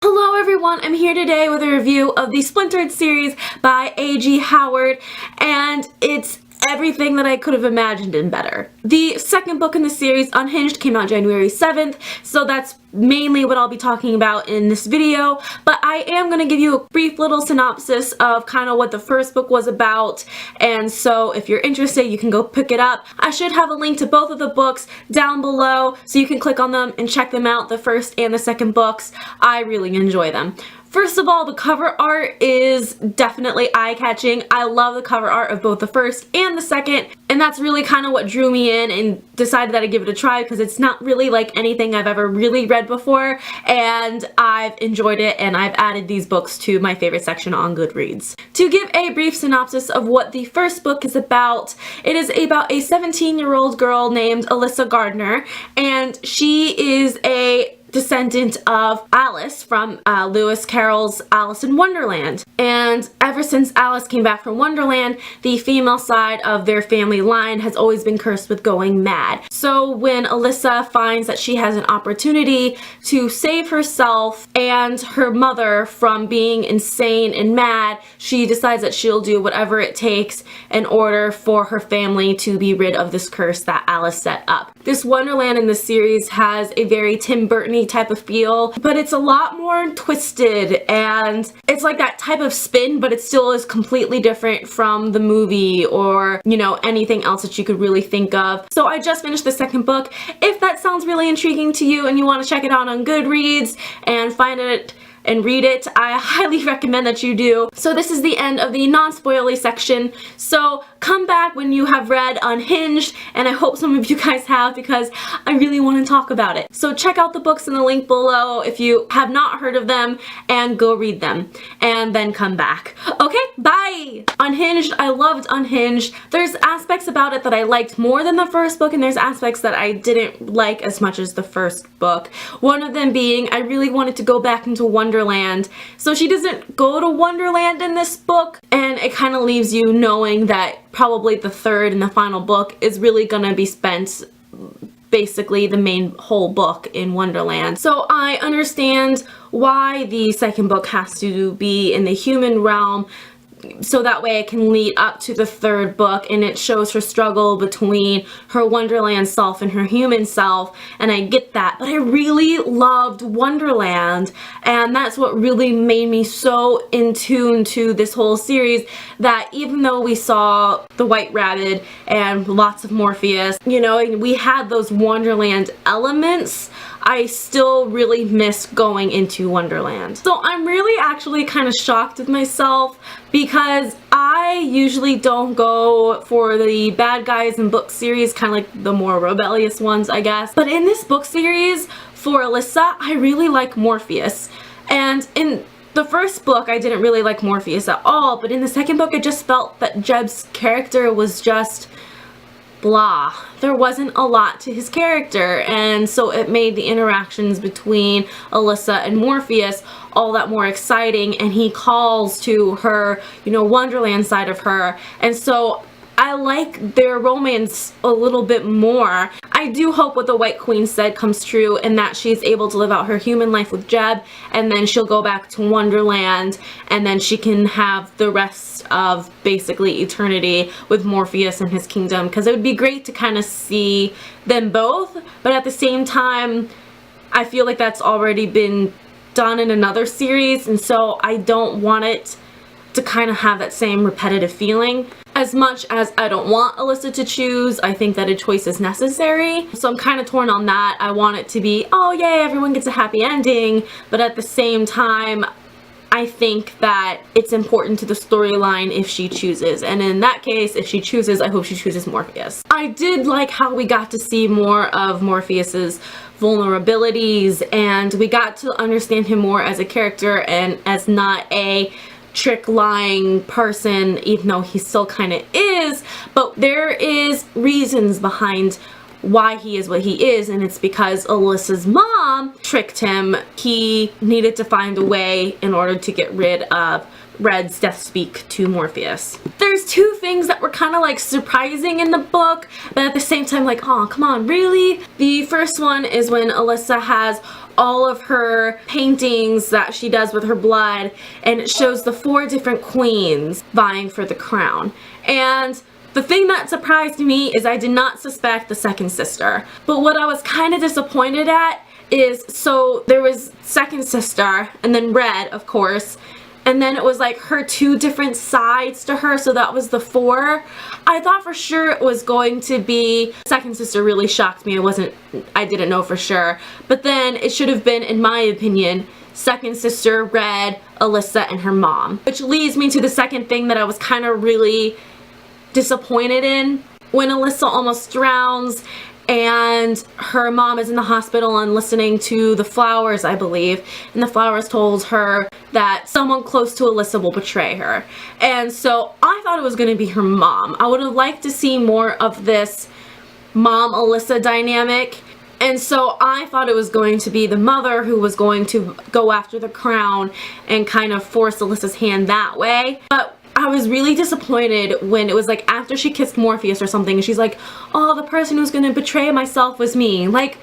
Hello everyone, I'm here today with a review of the Splintered series by A.G. Howard, and it's everything that I could have imagined and better. The second book in the series, Unhinged, came out January 7th, so that's mainly what I'll be talking about in this video, but I am going to give you a brief little synopsis of kind of what the first book was about, and so if you're interested you can go pick it up. I should have a link to both of the books down below so you can click on them and check them out, the first and the second books. I really enjoy them. First of all, the cover art is definitely eye-catching. I love the cover art of both the first and the second, and that's really kind of what drew me in and decided that I'd give it a try because it's not really like anything I've ever really read before, and I've enjoyed it, and I've added these books to my favorite section on Goodreads. To give a brief synopsis of what the first book is about, it is about a 17-year-old girl named Alyssa Gardner, and she is a descendant of Alice from Lewis Carroll's Alice in Wonderland. And ever since Alice came back from Wonderland, the female side of their family line has always been cursed with going mad. So when Alyssa finds that she has an opportunity to save herself and her mother from being insane and mad, she decides that she'll do whatever it takes in order for her family to be rid of this curse that Alice set up. This Wonderland in this series has a very Tim Burton-y type of feel, but it's a lot more twisted, and it's like that type of spin, but it still is completely different from the movie or, you know, anything else that you could really think of. So I just finished the second book. If that sounds really intriguing to you and you want to check it out on Goodreads and find it and read it, I highly recommend that you do. So this is the end of the non-spoilery section, so come back when you have read Unhinged, and I hope some of you guys have because I really want to talk about it. So check out the books in the link below if you have not heard of them, and go read them and then come back. Okay, bye! Unhinged, I loved Unhinged. There's aspects about it that I liked more than the first book, and there's aspects that I didn't like as much as the first book. One of them being I really wanted to go back into Wonderland. So she doesn't go to Wonderland in this book, and it kind of leaves you knowing that probably the third and the final book is really gonna be spent basically the main whole book in Wonderland. So I understand why the second book has to be in the human realm, so that way it can lead up to the third book, and it shows her struggle between her Wonderland self and her human self, and I get that, but I really loved Wonderland, and that's what really made me so in tune to this whole series, that even though we saw the White Rabbit and lots of Morpheus, you know, and we had those Wonderland elements, I still really miss going into Wonderland. So I'm really actually kind of shocked with myself because I usually don't go for the bad guys in book series, kind of like the more rebellious ones, I guess. But in this book series, for Alyssa, I really like Morpheus. And in the first book, I didn't really like Morpheus at all, but in the second book, I just felt that Jeb's character was just blah. There wasn't a lot to his character, and so it made the interactions between Alyssa and Morpheus all that more exciting, and he calls to her, you know, Wonderland side of her, and so I like their romance a little bit more. I do hope what the White Queen said comes true, and that she's able to live out her human life with Jeb, and then she'll go back to Wonderland, and then she can have the rest of basically eternity with Morpheus and his kingdom, because it would be great to kind of see them both, but at the same time I feel like that's already been done in another series, and so I don't want it to kind of have that same repetitive feeling. As much as I don't want Alyssa to choose, I think that a choice is necessary. So I'm kind of torn on that. I want it to be, oh yay, everyone gets a happy ending, but at the same time, I think that it's important to the storyline if she chooses. And in that case, if she chooses, I hope she chooses Morpheus. I did like how we got to see more of Morpheus's vulnerabilities, and we got to understand him more as a character and as not a trick-lying person, even though he still kind of is, but there is reasons behind why he is what he is, and it's because Alyssa's mom tricked him. He needed to find a way in order to get rid of Red's death speak to Morpheus. There's two things that were kind of like surprising in the book, but at the same time like, oh, come on, really? The first one is when Alyssa has all of her paintings that she does with her blood, and it shows the 4 different queens vying for the crown. And the thing that surprised me is I did not suspect the second sister. But what I was kind of disappointed at is, so there was second sister, and then Red, of course, and then it was like her 2 different sides to her, so that was the 4. I thought for sure it was going to be, second sister really shocked me. I didn't know for sure. But then it should have been, in my opinion, second sister, Red, Alyssa, and her mom. Which leads me to the second thing that I was kind of really disappointed in. When Alyssa almost drowns and her mom is in the hospital and listening to the flowers, I believe, and the flowers told her that someone close to Alyssa will betray her. And so I thought it was going to be her mom. I would have liked to see more of this mom-Alyssa dynamic. And so I thought it was going to be the mother who was going to go after the crown and kind of force Alyssa's hand that way. But I was really disappointed when it was like after she kissed Morpheus or something and she's like, oh, the person who's gonna betray myself was me. Like,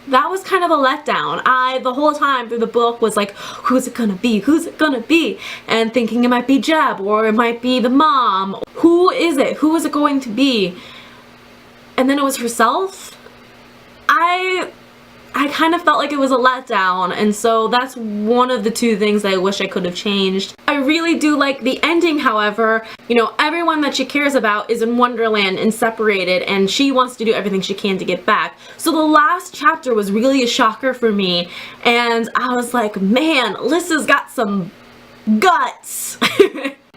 that was kind of a letdown. The whole time through the book was like, who's it gonna be? Who's it gonna be? And thinking it might be Jeb or it might be the mom. Who is it? Who is it going to be? And then it was herself. I kind of felt like it was a letdown, and so that's one of the 2 things I wish I could have changed. I really do like the ending, however. You know, everyone that she cares about is in Wonderland and separated, and she wants to do everything she can to get back. So the last chapter was really a shocker for me, and I was like, man, Alyssa's got some guts.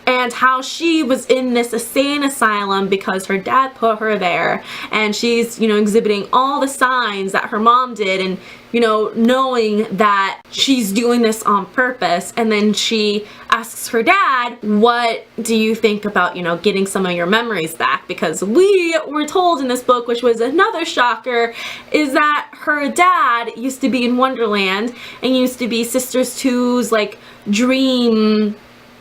And how she was in this insane asylum because her dad put her there, and she's, you know, exhibiting all the signs that her mom did, and, you know, knowing that she's doing this on purpose. And then she asks her dad, what do you think about, you know, getting some of your memories back? Because we were told in this book, which was another shocker, is that her dad used to be in Wonderland and used to be Sisters 2's like dream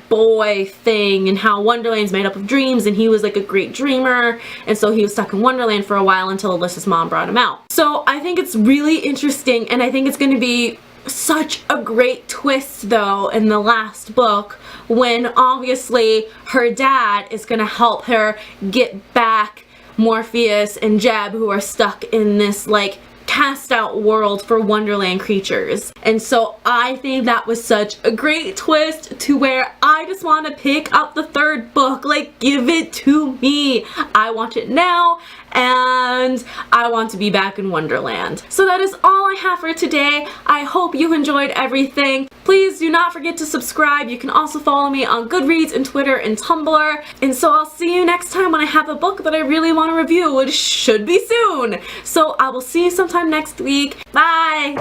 boy thing, and how Wonderland's made up of dreams, and he was like a great dreamer, and so he was stuck in Wonderland for a while until Alyssa's mom brought him out. So I think it's really interesting, and I think it's going to be such a great twist though in the last book, when obviously her dad is going to help her get back Morpheus and Jeb, who are stuck in this like cast out world for Wonderland creatures. And so I think that was such a great twist to where I just want to pick up the 3rd book. Like, give it to me. I want it now, and I want to be back in Wonderland. So that is all I have for today. I hope you enjoyed everything. Please do not forget to subscribe. You can also follow me on Goodreads and Twitter and Tumblr. And so I'll see you next time when I have a book that I really want to review, which should be soon. So I will see you sometime next week. Bye!